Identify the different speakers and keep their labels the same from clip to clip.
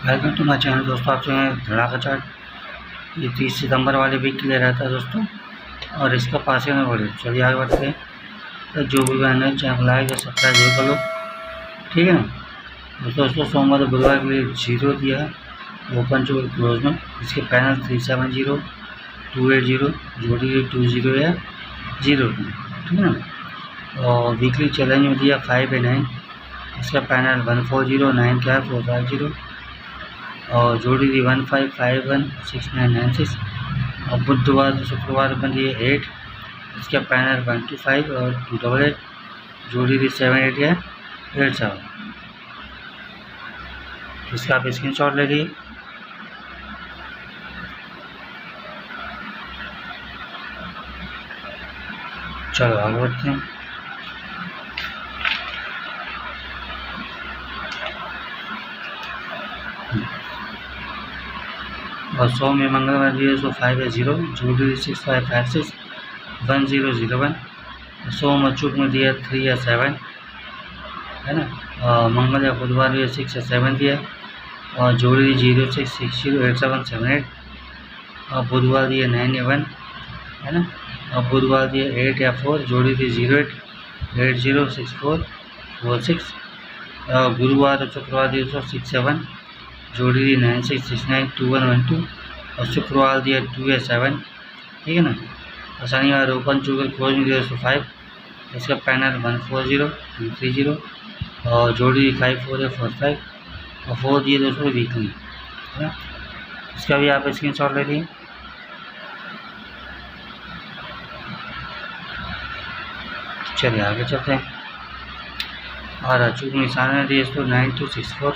Speaker 1: Welcome to my channel दोस्तों। आप जो है धड़ाका चार्ट ये 30 सितंबर वाले वीक के लिए रहता है दोस्तों, और इसका पासिंग में बढ़े। चलिए आगे बढ़ते हैं। तो जो भी बहन है चैनल लाइक या सब्सक्राइब जरूर कर लो, ठीक है ना दोस्तों। सोमवार बुधवार के लिए 0 दिया है ओपन टू क्लोज में। इसके पैनल 370, 280, जोड़ी 20 या 02, ठीक है ना। और वीकली चैलेंज में दिया 5 या 9। इसका पैनल 140, 9 क्या है 450, और जोड़ी दी 1551 6996। और बुधवार शुक्रवार बन रही है 8। इसका पैनल 125 और 288, जोड़ी दी 78 या 87। इसका आप स्क्रीन शॉट ले लीजिए। चलो आगे बढ़ते हैं। और 100 में मंगलवार दिए 5 या 0, जोड़ी 6556 1001। 100 में चूक में दिया 3 या 7, है ना। मंगल या बुधवार दिया 6 या 7 दिया, और जोड़ी 06608778। और बुधवार दिया 9 या 1, है ना। और बुधवार दिया 8 या 4, जोड़ी थी 08 806446। और गुरुवार और शुक्रवार दिया 6 या 1, जोड़ी दी 96692112। और शुक्रवार दिया 2 या 7, ठीक है ना। और शनिवार ओपन चूकर क्लोज में दिया 5। इसका पैनल 140 230, और जोड़ी 54 या 45, और 4 दिए दोस्तों वीकली, है ना। इसका भी आप स्क्रीन शॉट ले लीजिए। चलिए आगे चलते हैं। और अचूक निशान में दिए इसको 9264,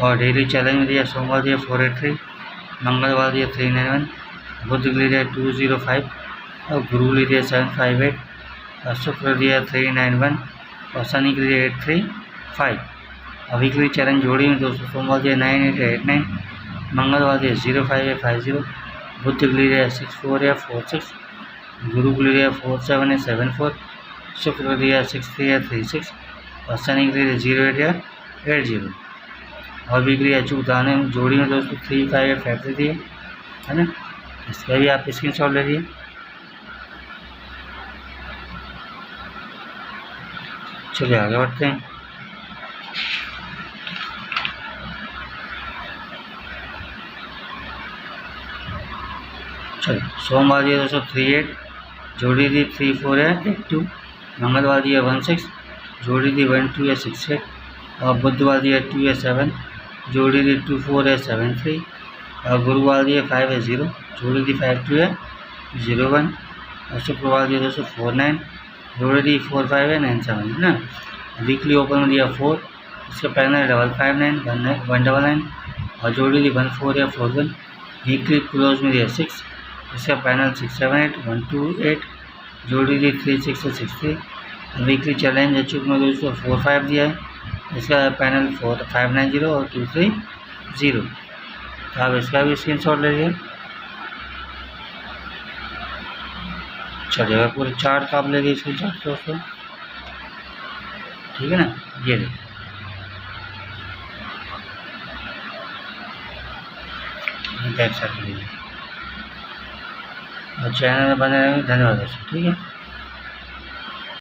Speaker 1: और डेली चैलेंज में दिया सोमवार दिया 483, मंगलवार दिया 391, बुध के लिए दिया 205, और गुरु के लिए दिया 758, और शुक्र दिया 391, और शनि के लिए 835। और वीकली चैलेंज जोड़ी में दोस्तों सोमवार दिया 9889, मंगलवार दिया 05 या 50, बुध के लिए दिया 64 या 46, गुरु के लिए दिया 47 या 74, शुक्र दिया 63 या 36, और शनि के लिए 08 या 80। और वीकली अचूक दाने में जोड़ी में दोस्तों 3 5 या 5 दिए, है ना। इसका भी आप स्क्रीन शॉट ले लीजिए। चलिए आगे बढ़ते हैं। चलिए सोमवार दिया दोस्तों 38, जोड़ी दी 34 या 82, मंगलवार दिया 16, जोड़ी दी 12 या 68, और बुधवार दिया 2 या 7, जोड़ी दी 24 या 73, और गुरुवार दिया 5 या 0, जोड़ी दी 52 या 01, और शुक्रवार दिया दोस्तों 49, जोड़ी दी 45 या 97, है ना। वीकली ओपन में दिया 4। इसका पैनल 559 199, और जोड़ी दी 14 या 41। वीकली क्लोज में दिया 6। इसका पैनल 678 128, जोड़ी दी 36 या 63। वीकली चैलेंज अचूक में दोस्तों 45 दिया है। इसका पैनल 4590 और 230। तो आप इसका भी स्क्रीन शॉट ले लीजिए। चलिएगा पूरे चार्ट का आप ले लीजिए स्क्रीन शॉट दोस्तों, ठीक है ना। ये देखिए देख सकते हैं। और चैनल में बने रहेंगे। धन्यवाद दोस्तों, ठीक है।